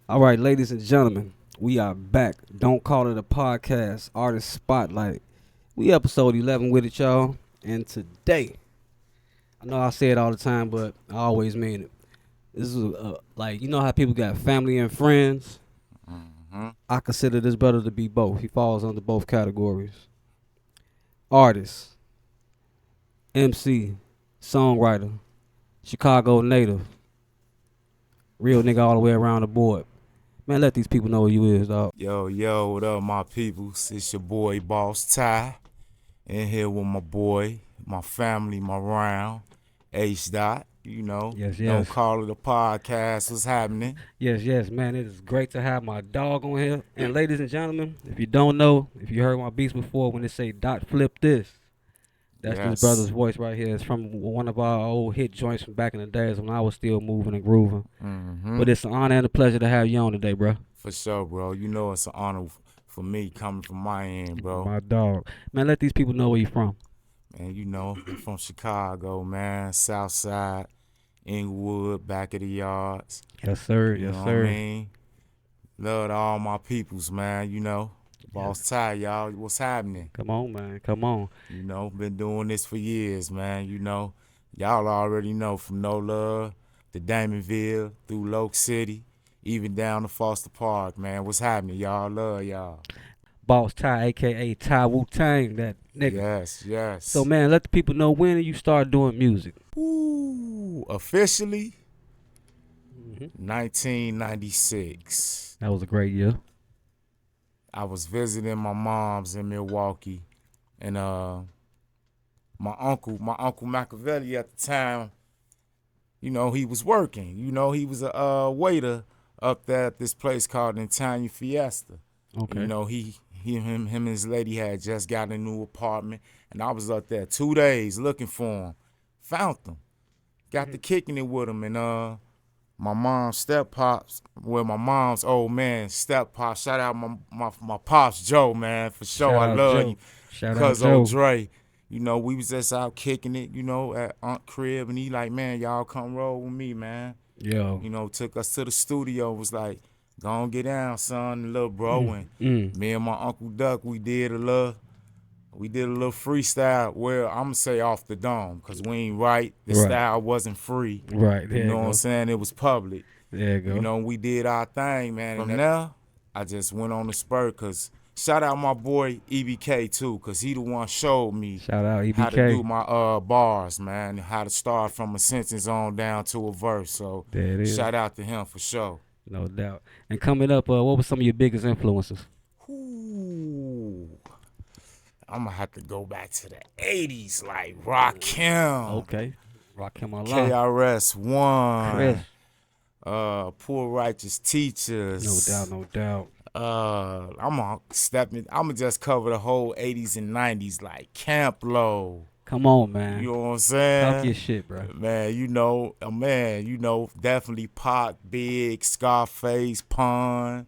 All right, ladies and gentlemen, we are back. Don't call it a podcast, artist spotlight. We episode 11 with it, y'all. And today, I know I say it all the time, but I always mean it. This is like you know how people got family and friends. Hmm. I consider this brother to be both. He falls under both categories: artist, MC, songwriter, Chicago native, real nigga all the way around the board. Man, let these people know who you is, dog. Yo, yo, what up, my peoples? It's your boy, Boss Ty, in here with my boy, my family, my round, H. Dot. Yes, Don't yes. call it a podcast. What's happening? Yes, yes, man. It is great to have my dog on here. And ladies and gentlemen, if you don't know, if you heard my beats before when they say dot flip this, that's this brother's Yes. voice right here. It's from one of our old hit joints from back in the days when I was still moving and grooving. Hmm. But it's an honor and a pleasure to have you on today, bro. For sure, bro. You know it's an honor for me coming from my end, bro. My dog. Man, let these people know where you from. And I'm from Chicago, man. South Side, Inglewood, back of the yards. Yes, sir. You Yes, know what I sir. mean? Love to all my peoples, man. Yes. Boss Ty, y'all. What's happening? Come on, man. Come on. Been doing this for years, man. Y'all already know from No Love to Damonville through Loke City, even down to Foster Park, man. What's happening? Y'all love y'all. Boss Ty, aka Ty Wu Tang, that nigga. Yes, So yes. man, let the people know when you start doing music. Ooh, officially Hmm. 1996. That was a great year. I was visiting my mom's in Milwaukee, and my uncle Machiavelli at the time, he was working. He was a waiter up there at this place called Italian Fiesta. Okay. Him and his lady had just got a new apartment, and I was up there 2 days looking for him. Found them, got to kicking it with him, and my mom's step pops, my mom's old man step pops. Shout out my pops Joe, man, for sure. Shout I out love you, Joe. Shout out cuz old Joe. Dre. We was just out kicking it, at Aunt Crib, and he like, man, y'all come roll with me, man. Yo. Took us to the studio, was like, go on get down, son, little bro. Mm, And mm. me and my Uncle Duck, we did a little freestyle where I'm gonna say off the dome, cause we ain't right. The Right. style wasn't free. Right. You There you know what I'm go. saying? It was public. There you go. We did our thing, man. From there, I just went on the spur, cause shout out my boy EBK too, cause he the one showed me Shout out how to do EBK. my bars, man, how to start from a sentence on down to a verse. So There it is. shout out to him for sure. No doubt. And coming up, what were some of your biggest influences? Ooh, I'm gonna have to go back to the '80s, like Rakim, Okay. Rakim Allah. KRS Chris. One, Poor Righteous No doubt. Teachers. No doubt. I'm gonna just cover the whole '80s and '90s, like Camp Low. Come on, You man. know what I'm Talk saying? your shit, bro. Definitely Pop, Big, Scarface, Pun.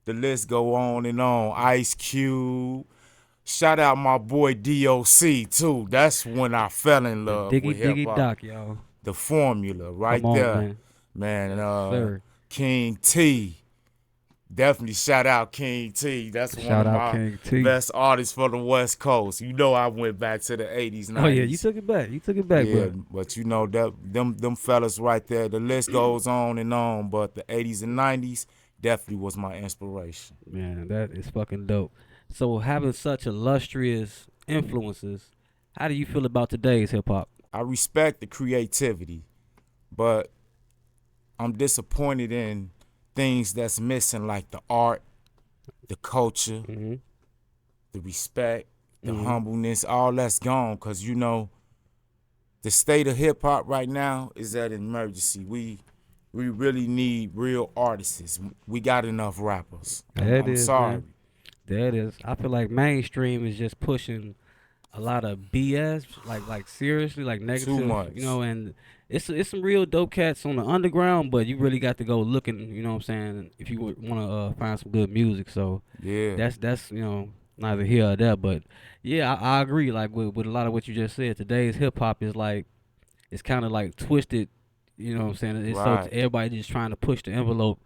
The list go on and on. Ice Cube. Shout out my boy DOC too. That's when I fell in The love with Diggy hip Diggy hop. Doc, y'all. The formula Come right on, there, man. man. Yes, sir. King T. Definitely shout out King T. That's one Shout of out my King T. best artists for the West Coast. I went back to the '80s, Oh yeah, you '90s. took it back. You took it back, Yeah, bro. but that them fellas right there. The list goes on and on. But the '80s and '90s definitely was my inspiration. Man, that is fucking dope. So having such illustrious influences, how do you feel about today's hip hop? I respect the creativity, but I'm disappointed in things that's missing, like the art, the culture, Mm-hmm. the respect, the Mm-hmm. humbleness. All that's gone, because the state of hip hop right now is at an emergency. We really need real artists. We got enough rappers. I'm, There it I'm is, sorry. man. There it is. I feel like mainstream is just pushing a lot of BS, like seriously, like Too negative, much. and it's some real dope cats on the underground, but you really got to go looking, you know what I'm saying, if you want to find some good music. So Yeah. that's neither here or there, but yeah, I agree. Like with a lot of what you just said, today's hip hop is like it's kind of like twisted. You know what I'm saying? It's so Right. everybody just trying to push the envelope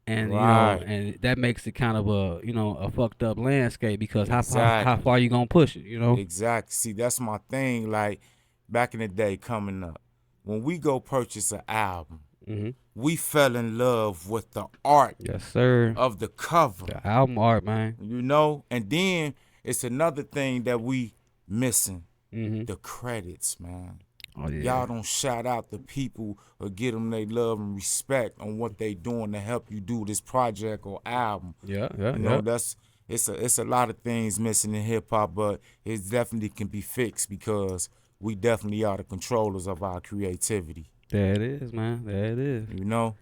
And Right. and that makes it kind of a a fucked up landscape because how Exactly. far you gonna push it, Exactly. See, that's my thing. Like back in the day coming up, when we go purchase an album, Hmm. we fell in love with the art Yes, sir. of the cover, The album art, man. And then it's another thing that we missing, Hmm. the credits, man. Oh yeah. Y'all don't shout out the people or give them they love and respect on what they doing to help you do this project or album. Yeah, yeah, You yeah. know, it's a lot of things missing in hip hop, but it definitely can be fixed because we definitely are the controllers of our creativity. There it is, man. There it is. You know?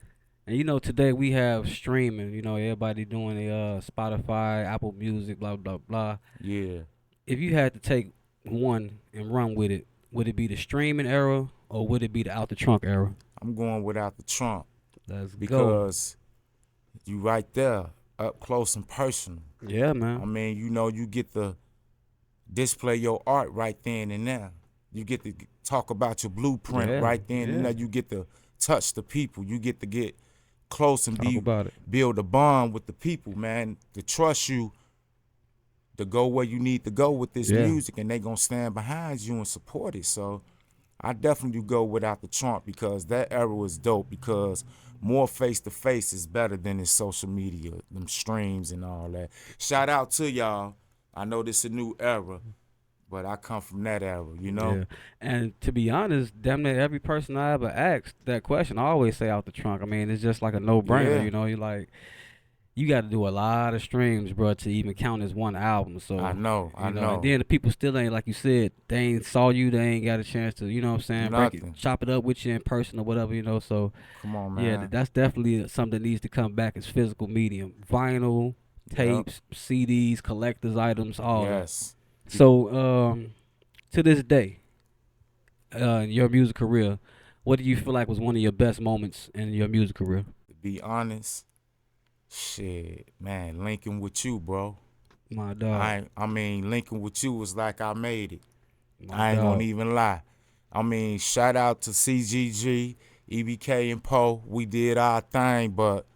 And today we have streaming. Everybody doing the Spotify, Apple Music, blah blah blah. Yeah. If you had to take one and run with it, would it be the streaming era or would it be the out the trunk era? I'm going without the trunk Let's go. because you right there, up close and personal. Yeah, I man. mean, you get to display your art right then and there. You get to talk about your blueprint Yeah, right then and yeah. there. You get to touch the people. You get to get close and Talk about it. build a bond with the people, man, to trust you to go where you need to go with this Yeah. music, and they gonna stand behind you and support it. So I definitely go without the trunk because that era was dope because more face to face is better than this social media, them streams and all that. Shout out to y'all. I know this a new era, but I come from that era. Yeah. And to be honest, damn near every person I ever asked that question, I always say out the trunk. I mean, it's just like a no brainer, Yeah, You're like, you got to do a lot of streams, bro, to even count as one album. I So, know, I and know. then the people still ain't, like you said, they ain't saw you, they ain't got a chance to, what I'm saying, break it, Nothing. chop it up with you in person or whatever, So, Come on, yeah, man. that's definitely something that needs to come back as physical medium. Vinyl, Yep. tapes, CDs, collector's items, all that. Yes. So, to this day, in your music career, what do you feel like was one of your best moments in your music career? To be honest, shit, man, linking with you, bro. My dog. I mean, linking with you was like I made it. My I ain't gonna dog. even lie. I mean, shout out to CGG, EBK, and Poe. We did our thing, but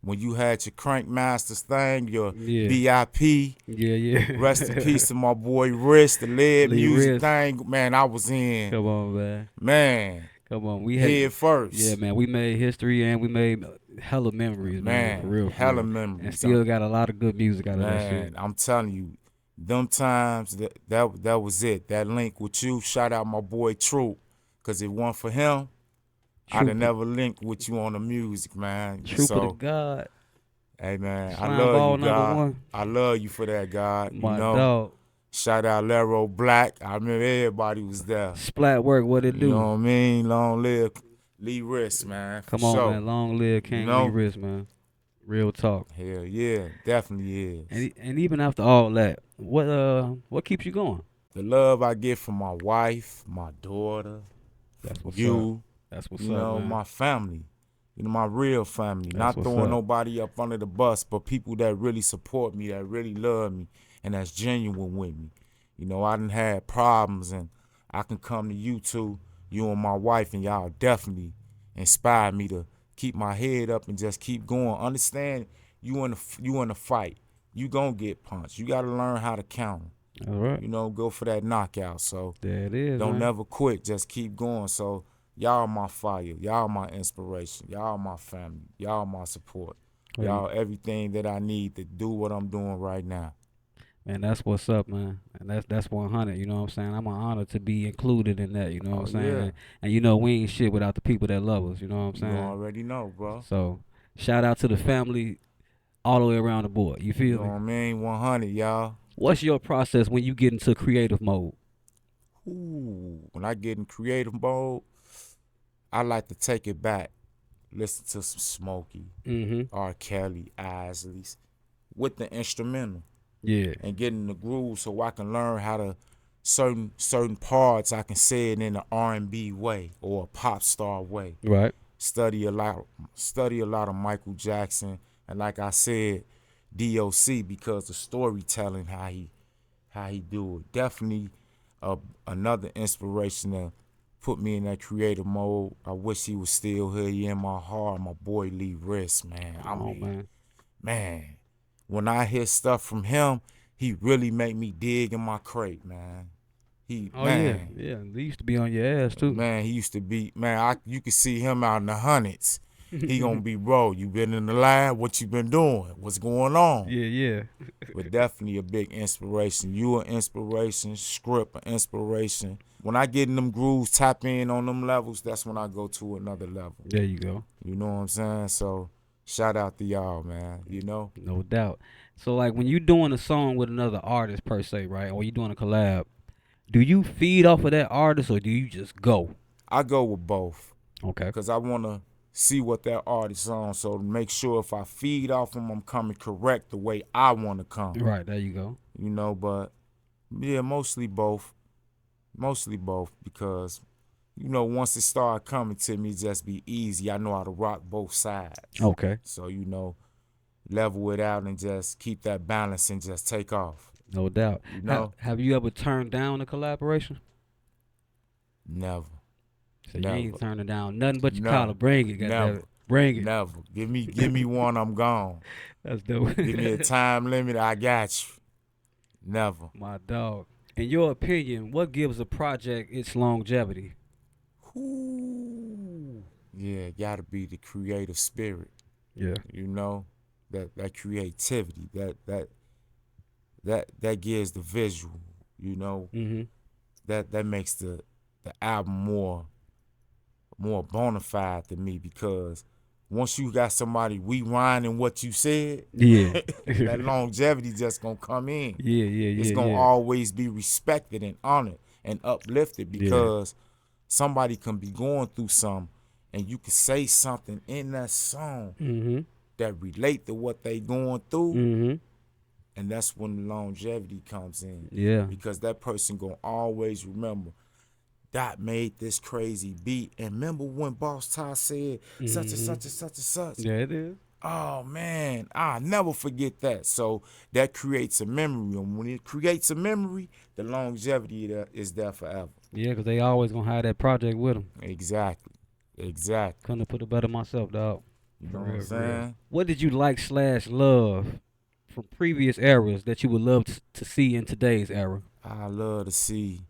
when you had your Crank Masters thing, your Yeah. BIP, Yeah, yeah. rest in peace to my boy Wrist, the lead Lee music Risk. thing, man, I was in, Come on, man. man, Come on. We had head Yeah, first. man. We made history and we made hella memories, man. For Man, real, for hella real. And memories. still got a lot of good music out of that shit. Man, I'm telling you, them times that was it. That link with you, shout out my boy Troop, cause if it weren't for him, I'd have Trooper. never linked with you on the music, man. Trooper to So, God. hey man, I Slime love ball you, number God. one. I love you for that, God. My dog. Shout out Lero Black. I remember everybody was there. Splat work, what it You know do? what I mean? Long live Lee Risk, man, for Come on, sure. man. Long live You King Lee know? Risk, man. Real talk. Hell yeah, definitely is. And even after all that, what keeps you going? The love I get from my wife, my daughter, That's what's up. you, That's what's up, man. my family, my real family. That's Not what's throwing up. nobody up under the bus, but people that really support me, that really love me, and that's genuine with me. I done had problems, and I can come to you two, you and my wife, and y'all definitely inspired me to keep my head up and just keep going. Understand, you in a fight, you gonna get punched. You gotta learn how to counter. All right. Go for that knockout. So There it is, don't man. never quit. Just keep going. So y'all my fire. Y'all my inspiration. Y'all my family. Y'all my support. Hey, Y'all everything that I need to do what I'm doing right now. man, that's what's up, man. And that's 100. You know what I'm saying? I'm an honor to be included in that. You know what I'm saying? Yeah. And we ain't shit without the people that love us. You know what I'm You saying? already know, bro. So shout out to the family all the way around the board. You You feel know me? what I mean? 100, y'all. What's your process when you get into creative mode? Ooh, when I get in creative mode, I like to take it back. Listen to some Smokey, Mm-hmm. R. Kelly, Isleys, with the instrumental. Yeah. And get in the groove so I can learn how to certain parts I can say it in an R&B way or a pop star way. Right. Study a lot of Michael Jackson, and like I said, DOC, because the storytelling how he do it. Definitely another inspiration to put me in that creative mode. I wish he was still here. He in my heart. My boy Lee Riss, man. I Oh mean, man, when I hear stuff from him, he really make me dig in my crate, man. He, Oh yeah, man, yeah. They used to be on your ass too. man, he used to be, man, you could see him out in the hundreds. He gonna be, bro, you been in the lab? What you been doing? What's going on? Yeah, yeah. But definitely a big inspiration. You an inspiration, Script an inspiration. When I get in them grooves, tap in on them levels, that's when I go to another level. There you go. You know what I'm saying? So shout out to y'all, man. You know? No doubt. So like when you doing a song with another artist per se, right? Or you doing a collab, do you feed off of that artist or do you just go? I go with both. Okay. Because I want to see what that artist on, so to make sure if I feed off them, I'm coming correct the way I want to come. Right, there you go. You know, but yeah, mostly both. Mostly both because, you know, once it started coming to me, just be easy. I know how to rock both sides. Okay. So, you know, level it out and just keep that balance and just take off. No doubt. You know? Have you ever turned down a collaboration? Never. So Never. you ain't turning down nothing but your Never. collar. Bring it, Never. goddammit. Bring it. Never. Give me one, I'm gone. That's dope. Give me a time limit, I got you. Never. My dog. In your opinion, what gives a project its longevity? Ooh. Yeah, gotta be the creative spirit. Yeah. You know, that creativity, that gives the visual. You know, Mm-hmm. that makes the album more bona fide to me, because once you got somebody rewinding what you said, Yeah. that longevity just gonna come in. Yeah, It's gonna always be respected and honored and uplifted, because somebody can be going through something and you can say something in that song Mm-hmm. that relate to what they going through, Mm-hmm. and that's when the longevity comes in. Yeah. Because that person gonna always remember, Dot made this crazy beat, and remember when Boss Ty said such and such and such and such? Yeah, it is. Oh man, I'll never forget that. So that creates a memory, and when it creates a memory, the longevity is there forever. Yeah, because they always going to have that project with them. Exactly. Couldn't have put it better myself, dog. You know For what I'm real, for real. saying? What did you like / love from previous eras that you would love to see in today's era? I love to see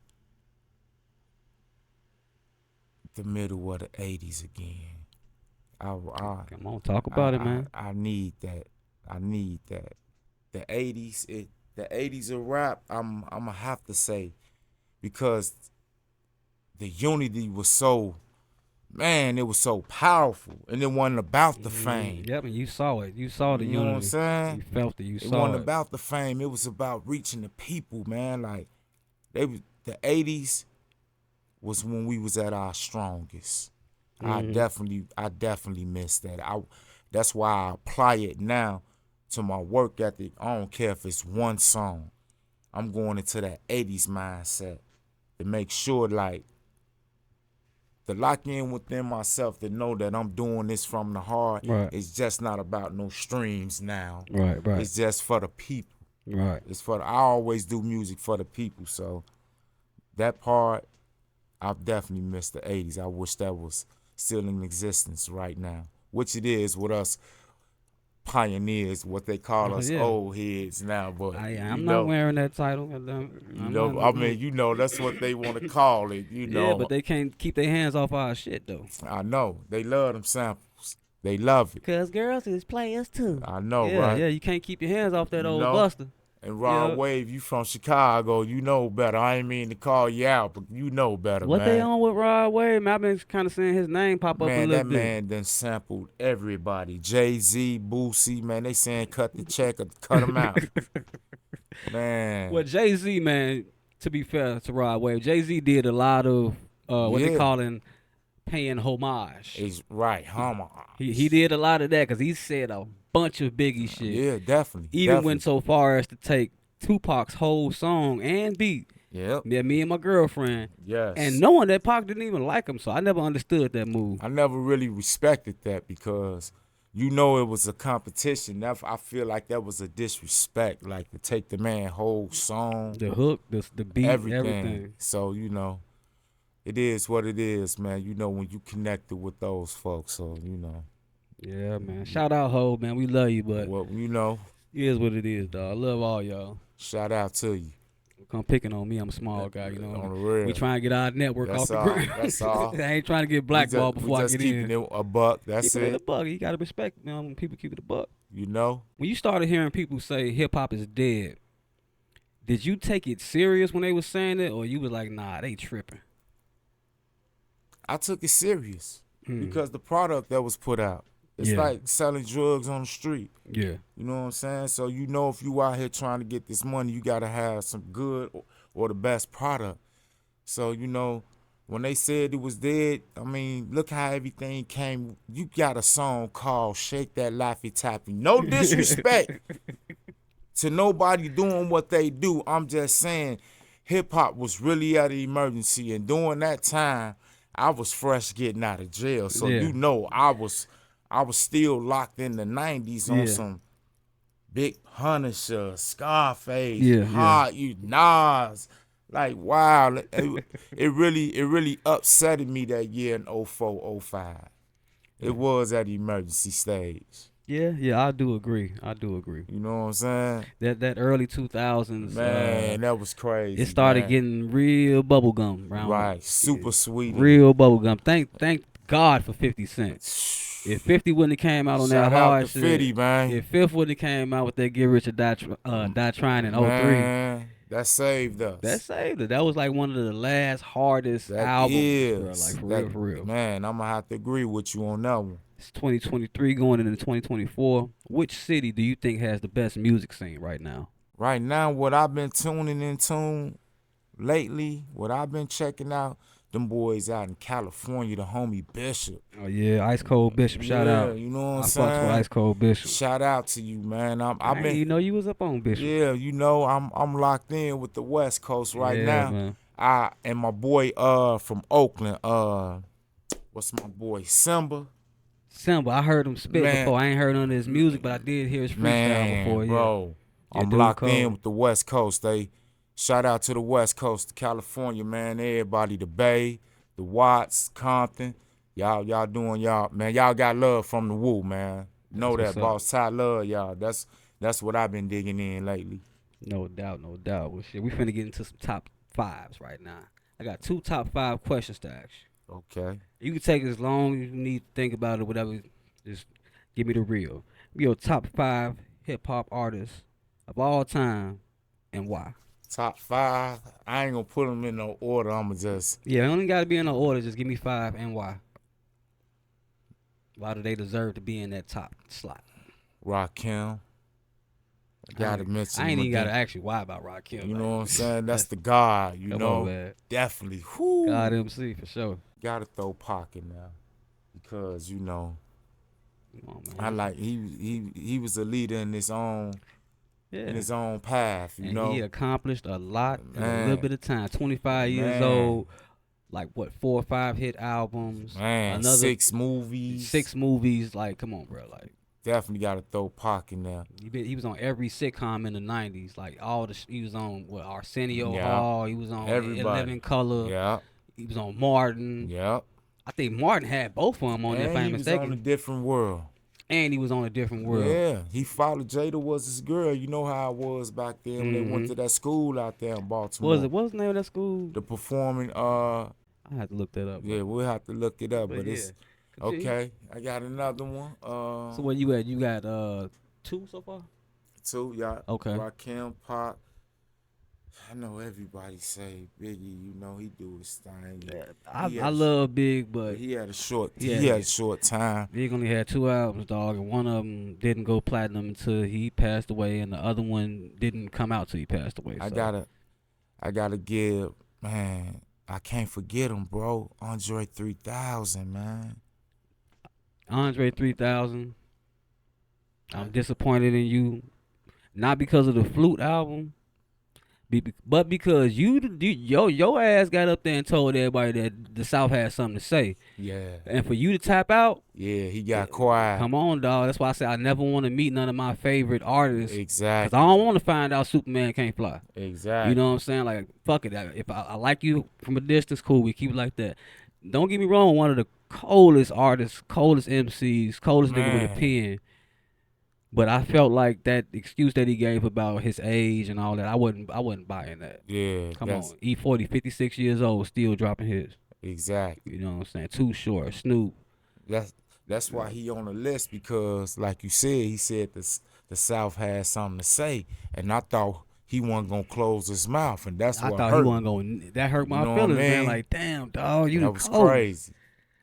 the middle of the 80s again. Come on, talk about it, man. I need that. I need that. The 80s, the 80s of rap, I'm gonna have to say, because the unity was so, man, it was so powerful, and it wasn't about the fame. Yep, and you saw it. You saw the You unity. know what I'm saying? You felt it. You It saw wasn't it. about the fame. It was about reaching the people, man. Like the 80s was when we was at our strongest. I definitely miss that. That's why I apply it now to my work ethic. I don't care if it's one song. I'm going into that 80s mindset to make sure, like, to lock in within myself, to know that I'm doing this from the heart. Right. It's just not about no streams now. Right. It's just for the people. Right. I always do music for the people, so that part, I've definitely missed the 80s. I wish that was still in existence right now, which it is with us pioneers, what they call us old heads now. But I'm not wearing that title. That's what they want to call it. Yeah, but they can't keep their hands off our shit though. I know they love them samples. They love it. Cause girls is players too. I know, yeah, right? Yeah, you can't keep your hands off that old know? Buster. And Rod Wave, you from Chicago, you know better. I ain't mean to call you out, but you know better, what man. They on with Rod Wave, man? I've been kind of seeing his name pop up a little bit. Man, that man done sampled everybody. Jay-Z, Boosie, man, they saying cut the check or cut him out. Man. Well, Jay-Z, man, to be fair to Rod Wave, Jay-Z did a lot of what they calling paying homage. It's right, homage. He did a lot of that because he said a bunch of Biggie shit. Yeah, definitely. Even went so far as to take Tupac's whole song and beat. Yep. Yeah, me and my girlfriend. Yes. And knowing that Pac didn't even like him, so I never understood that move. I never really respected that because, you know, it was a competition. I feel like that was a disrespect, like to take the man whole song. The hook, the beat, everything. So, you know, it is what it is, man. You know, when you connected with those folks, so you know. Yeah, man. Shout out, Ho, man. We love you, but Well, you know, it is what it is, dog. I love all y'all. shout out to you. Come picking on me. I'm a small guy, you know. On the We real. trying to get our network off That's the all. ground. That's all. I ain't trying to get We blackballed just, we before I just get keeping in. it a buck. That's Keep it a it. buck. You gotta respect, you know, when people keep it a buck. You know. When you started hearing people say hip hop is dead, did you take it serious when they was saying it, or you was like, nah, they tripping? I took it serious Hmm. because the product that was put out, it's Yeah. like selling drugs on the street. Yeah. You know what I'm saying? So you know, if you out here trying to get this money, you gotta have some good or the best product. So you know, when they said it was dead, I mean, look how everything came. You got a song called "Shake That Laffy Taffy." No disrespect to nobody doing what they do. I'm just saying, hip hop was really at an emergency, and during that time, I was fresh getting out of jail. So Yeah. you know, I was still locked in the '90s on Yeah. some Big Punisher, Scarface, Yeah, Hard, you Nas. Like wow, it really upsetted me that year in 04, 05. It was at the emergency stage. Yeah, I do agree. You know what I'm saying? That early 2000s, Man, that was crazy. it started man. getting real bubblegum around. Right, super sweet. Real bubblegum. Thank God for 50 Cent. If 50 wouldn't have came out on that Shout out hard to shit, 50, man. if 50 wouldn't have came out with that Get Rich or Die Trying in 03, Man, that saved us. that saved it. That was like one of the last hardest That albums, is. bro. Like for real. Man, I'm gonna have to agree with you on that one. It's 2023 going into 2024. Which city do you think has the best music scene right now? Right now, what I've been tuning into lately, what I've been checking out, them boys out in California, the homie Bishop. Oh yeah, Ice Cold Bishop. Shout out. You know what I'm I saying? fucks with Ice Cold Bishop. Shout out to you, man. I've I been, you know you was up on Bishop. yeah, you know, I'm locked in with the West Coast right Yeah, now. man. And my boy from Oakland, what's my boy Simba? Simba, I heard him spit Man. before. I ain't heard none of his music, but I did hear his freestyle Man, before. Yeah. bro, Yeah, I'm dude locked cold. in with the West Coast. Shout out to the West Coast, California, man. Everybody, the Bay, the Watts, Compton, y'all doing y'all, man. Y'all got love from the Woo, man. Know That's that, what's boss. Ty love y'all. That's what I've been digging in lately. No doubt. Well, shit, we finna get into some top fives right now. I got 2 top 5 questions to ask you. Okay. You can take as long as you need to think about it, whatever. Just give me the real. Your top 5 hip hop artists of all time and why. Top 5. I ain't gonna put them in no order. I'ma just Yeah, it only gotta be in no order. Just give me 5 and why. Why do they deserve to be in that top slot? Rakim. I gotta mention. I ain't him even gotta again. ask you why about Rakim. You know what I'm saying? That's the God. You Come know, on, man. definitely. Whoo. God MC for sure. Gotta throw Pac in there because you know Come on, man. I like he was a leader in his own path. You and know, he accomplished a lot in a Man. little bit of time. 25 years Man. old, like what, 4 or 5 hit albums, man, another 6 movies. 6 movies. Like, come on, bro. Like, Definitely gotta throw Pac in there. he was on every sitcom in the 90s. Like he was on Arsenio Yeah. Hall. He was on Everybody. 11 Color. Yeah, He was on Martin. yeah. I think Martin had both of them on there, if I And ain't he was mistaken. on a different world. And he was on A Different World. Yeah, he followed Jada was his girl. You know how it was back then when they went to that school out there in Baltimore. What was the name of that school? The performing. I had to look that up. Yeah, we'll have to look it up, but yeah. it's okay. I got another one. So where you at? You got 2 so far? 2, y'all. Okay. Rakim, Pac. I know everybody say Biggie. You know he do his thing. I love Big, but He had a short. Yeah. He had a short time. Big only had 2 albums, dog, and one of them didn't go platinum until he passed away, and the other one didn't come out till he passed away. I So. gotta give, man. I can't forget him, bro. Andre 3000, man. Andre 3000. I'm disappointed in you, not because of the Flute album, But because your ass got up there and told everybody that the South had something to say, Yeah. and for you to tap out, Yeah, he got quiet. come on, dog. That's why I say I never want to meet none of my favorite artists, cause I Exactly. don't want to find out Superman can't fly. You know Exactly. what I'm saying? Like, fuck it. If I like you from a distance, cool. We keep it like that. Don't get me wrong. One of the coldest artists, coldest MCs, coldest nigga with a Man. pen. But I felt like that excuse that he gave about his age and all that. I wasn't buying that. Yeah, Come that's on, E40, 56 years old, still dropping hits. exactly. You know what I'm saying? Too Short, Snoop. That's that's why he on the list because, like you said, he said the South had something to say, and I thought he wasn't gonna close his mouth, and that's I what thought he hurt wasn't me. going. That hurt You my know what I feelings, man. mean? Like, damn, dog, you the That was coldest. crazy.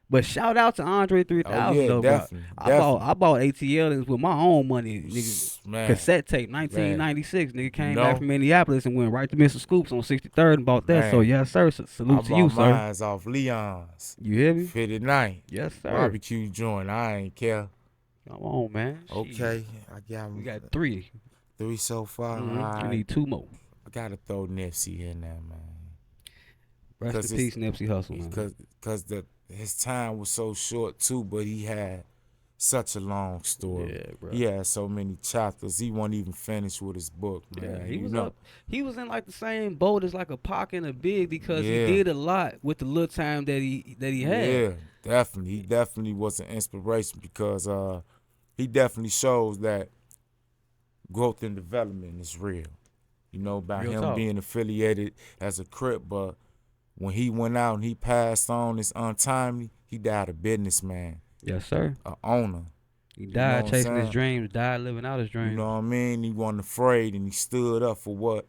But shout out to Andre Oh 3000 yeah, though, bro. definitely, I bought definitely. I bought ATLs with my own money, nigga. Man, Cassette tape, man, 1996. Nigga you came back know, from Minneapolis and went right to Mr. Scoops on 63rd and bought that. So man, yes, sir. I Salute to you, bought sir. mines off Leon's You hear me? 59 Yes, sir. barbecue joint. I ain't care. Come on, man. Shit. Okay, I got We got 3. three so far. We Alright. need 2 more. I gotta throw Nipsey in there, man. Rest in peace, Nipsey Hussle, man. Cause his time was so short too, but he had such a long story. Yeah, bro. He had so many chapters. He wasn't even finished with his book, man. Yeah, he you was know. up. He was in like the same boat as like a Pac and a Big because he Yeah. did a lot with the little time that he had. Yeah, definitely. He definitely was an inspiration because he definitely shows that growth and development is real. You know, by Real him talk. being affiliated as a Crip, but when he went out and he passed on, it's untimely. He died a businessman, Yes, sir. a owner. He know died what I'm chasing his saying? dreams, died living out his You dreams. know what I mean? He wasn't afraid and he stood up for what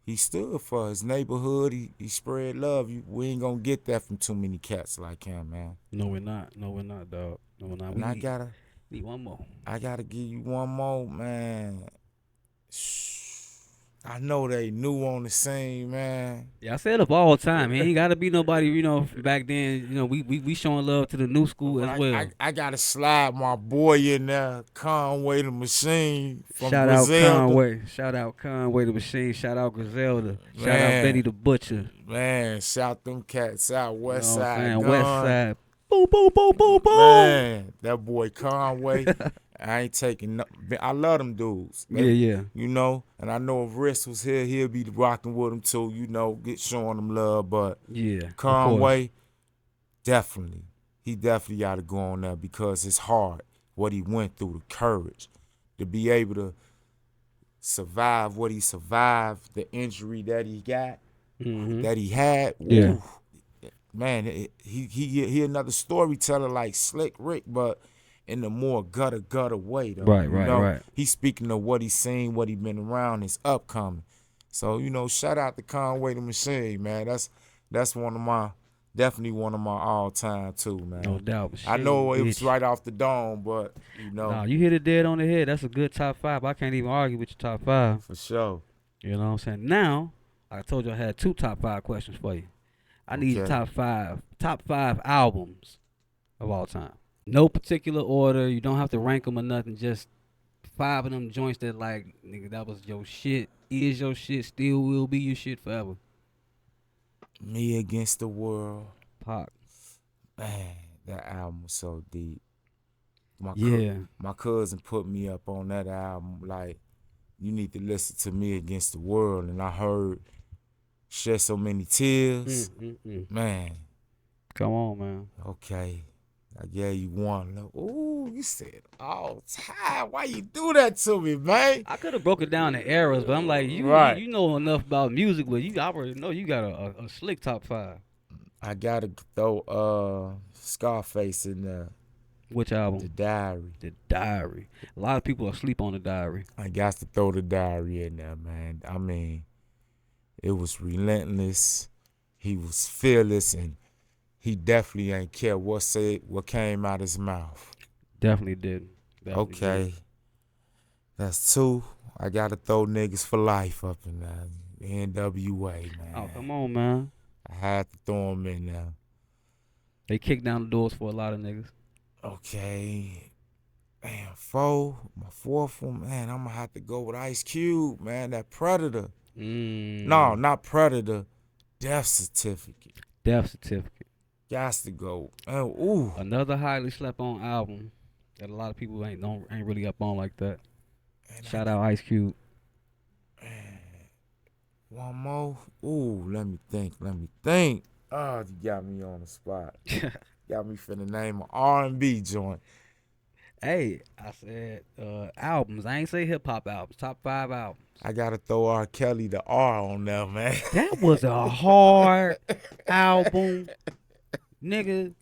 he stood for. His neighborhood, he spread love. We ain't gonna get that from too many cats like him, man. No, we're not. No, we're not, dog. No, we're not. And I need one more. gotta give you one more, man. I know they new on the scene, man. Yeah, I said of all time, he ain't gotta be nobody. You know, back then, you know, we showing love to the new school But as well. I gotta slide my boy in there, Conway the Machine from Shout out Griselda. Conway. Shout out Conway the Machine. Shout out Griselda. Shout out Man. Benny the Butcher. Man, shout them cats out, You West know what I'm Side saying? Gun. West Side. Boom, boom, boom, boom, boom. Man, that boy Conway. I ain't taking no. I love them dudes. Yeah. You know, and I know if Riss was here, he'll be rocking with them too. You know, showing them love. But Yeah. Of course. Conway, definitely, he definitely got to go on there because it's hard what he went through, the courage to be able to survive what he survived, the injury that he got, that he had. Yeah. Ooh, man, he another storyteller like Slick Rick, but in the more gutter way though. Right, you right, know? right. He's speaking of what he's seen, what he been around, his upcoming. So, you know, shout out to Conway the Machine, man. That's definitely one of my all time too, man. No doubt. I know it Machine, was bitch. right off the dome, but you know, Nah, you hit it dead on the head. That's a good top 5. I can't even argue with your top 5. for sure. You know what I'm saying? Now, I told you I had 2 top 5 questions for you. I need your Okay. top 5 albums of all time. No particular order. You don't have to rank them or nothing. Just 5 of them joints that like, nigga, that was your shit. Is your shit. Still will be your shit forever. Me Against the World. Pac. Man, that album was so deep. Yeah. My cousin put me up on that album. Like, you need to listen to Me Against the World. And I heard Shed So Many Tears. Man, Come on, man. okay. I gave you one. Ooh, you said all time. Why you do that to me, man? I could have broken down the eras, but I'm like, Right. you know enough about music, but I already know you got a slick top 5. I gotta throw Scarface in there. Which album? The Diary. The Diary. A lot of people are asleep on The Diary. I got to throw The Diary in there, man. I mean, it was relentless. He was fearless, and he definitely ain't care what came out his mouth. Definitely did. Okay. That's 2. I gotta throw Niggas for Life up in there. NWA, man. Oh, come on, man. I had to throw him in there. They kicked down the doors for a lot of niggas. Okay. Man, 4. My 4th one, man, I'm gonna have to go with Ice Cube, man. That Predator. No, not Predator. Death Certificate. Death Certificate. Gots to go. Ooh. Another highly slept on album that a lot of people ain't really up on like that. And Shout out Ice Cube. One more. Ooh, let me think. Oh, you got me on the spot. Got me finna name an R&B joint. Hey, I said albums. I ain't say hip hop albums. Top 5 albums. I gotta throw R. Kelly the R on there, man. That was a hard album, nigga.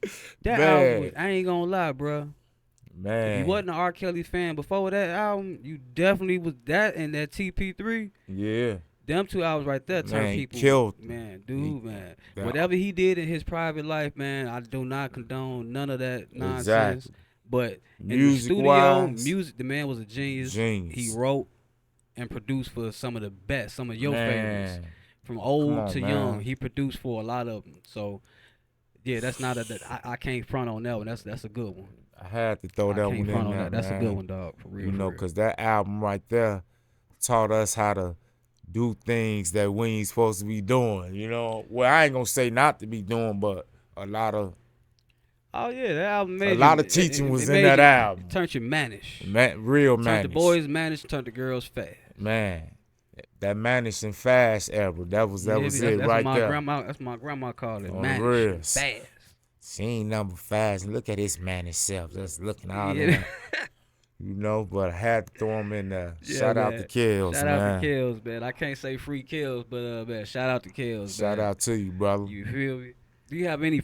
That album was, I ain't gonna lie, bro. Man. If you wasn't an R. Kelly fan before that album, you definitely was. That and that TP3. Yeah. Them 2 albums right there turn people. Killed. Man, dude, man. Whatever he did in his private life, man, I do not condone none of that nonsense. Exactly. But in the Music studio, wise, the man was a genius. He wrote and produced for some of the best, some of your favorites. From old to young, he produced for a lot of them. So, yeah, that's not I can't front on that one. That's a good one. I had to throw that one in there, That's a good one, dog. For real. You know, because that album right there taught us how to do things that we ain't supposed to be doing. You know, well, I ain't gonna say not to be doing, but a lot of. Oh yeah, that album made a lot of teaching was in that album. It turned you mannish. Real mannish. Turned the boys mannish, turned the girls fast. Man, that mannish and fast era, that was it right there. That's my grandma called it. On Mannish, fast. She ain't number fast. Look at his mannish self, just looking all in there. You know, but I had to throw him in there. Yeah, shout man. out to Kills, shout man. Shout out to Kills, man. I can't say free Kills, but man, shout out to Kills. Shout out to you, brother. You feel me? Do you have any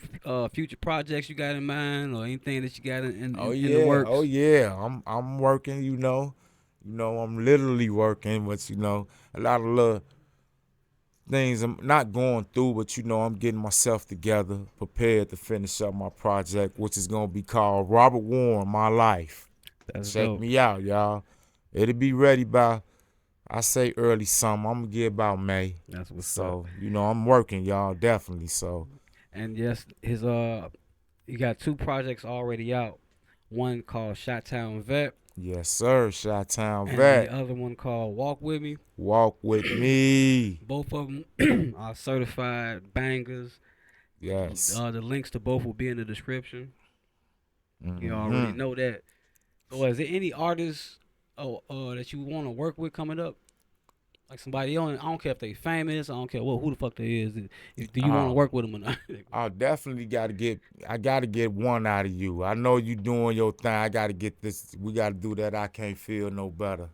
future projects you got in mind, or anything that you got in the works? Oh yeah, I'm working. You know, I'm literally working, but you know, a lot of little things I'm not going through, but you know, I'm getting myself together, prepared to finish up my project, which is gonna be called Robert Warren, My Life. Check dope. me out, y'all. It'll be ready by, I say early summer. I'm gonna get about May. That's what's so up. You know, I'm working, y'all, definitely. So. And yes, he got 2 projects already out. One called Chi-Town Vet. Yes, sir, Chi-Town Vet. And the other one called Walk With Me. Walk With Me. Both of them are certified bangers. Yes. The links to both will be in the description. Mm-hmm. You already know that. So, is there any artists that you want to work with coming up? Like somebody I don't care if they famous. I don't care who the fuck they is. Do you want to work with them or not? I definitely gotta get one out of you. I know you doing your thing. I gotta get this. We gotta do that. I Can't Feel No Better.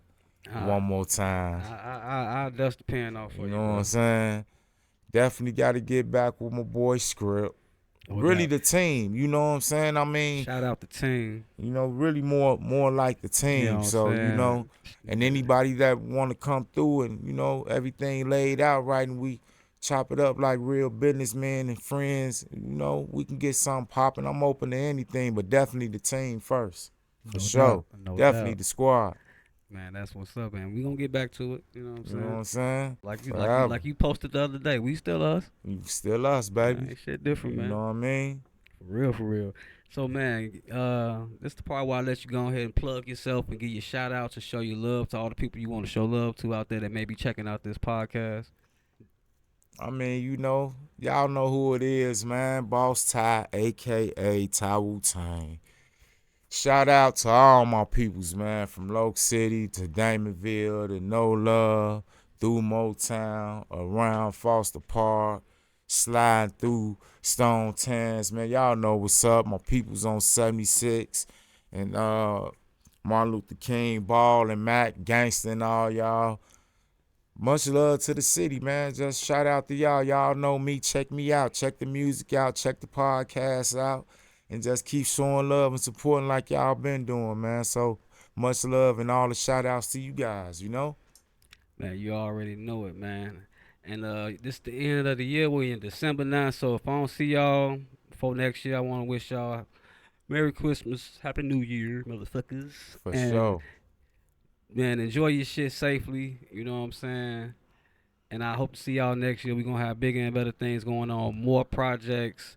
One more time. I'll dust the pen off for you. You know what I'm saying? Definitely gotta get back with my boy Script. Really the team, you know what I'm saying? I mean, shout out the team. You know, really more like the team. You know so, you know, and anybody that want to come through and, you know, everything laid out right and we chop it up like real businessmen and friends, you know, we can get something popping. I'm open to anything, but definitely the team first. For sure. Definitely the squad. Man, that's what's up, man. We gonna get back to it. You know what I'm saying? You know what I'm saying? Like you posted the other day. We still us. You still us, baby. Ain't shit different, man. You know what I mean? For real. So, man, this is the part where I let you go ahead and plug yourself and give your shout out to show your love to all the people you want to show love to out there that may be checking out this podcast. I mean, you know, y'all know who it is, man. Boss Ty, a.k.a. Ty Wu-Tang. Shout out to all my peoples, man, from Loke City to Damonville to No Love, through Motown, around Foster Park, sliding through Stone Towns, man. Y'all know what's up. My peoples on 76 and Martin Luther King, Ball and Mac, Gangsta and all y'all. Much love to the city, man. Just shout out to y'all. Y'all know me. Check me out. Check the music out. Check the podcast out. And just keep showing love and supporting like y'all been doing, man. So much love and all the shout outs to you guys, you know? Man, you already know it, man. And this is the end of the year. We're in December now. So if I don't see y'all before next year, I want to wish y'all Merry Christmas, Happy New Year, motherfuckers. For sure. Man, enjoy your shit safely. You know what I'm saying? And I hope to see y'all next year. We're going to have bigger and better things going on, more projects.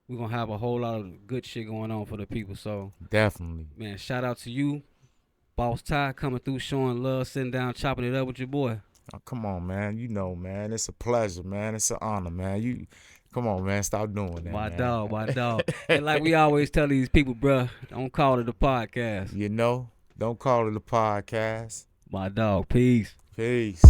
We're going to have a whole lot of good shit going on for the people. So, definitely. Man, shout out to you. Boss Ty coming through, showing love, sitting down, chopping it up with your boy. Oh, come on, man. You know, man. It's a pleasure, man. It's an honor, man. Come on, man. Stop doing that, My man. dog, my dog. And like we always tell these people, bruh, don't call it a podcast. You know, don't call it a podcast. My dog, peace. Peace.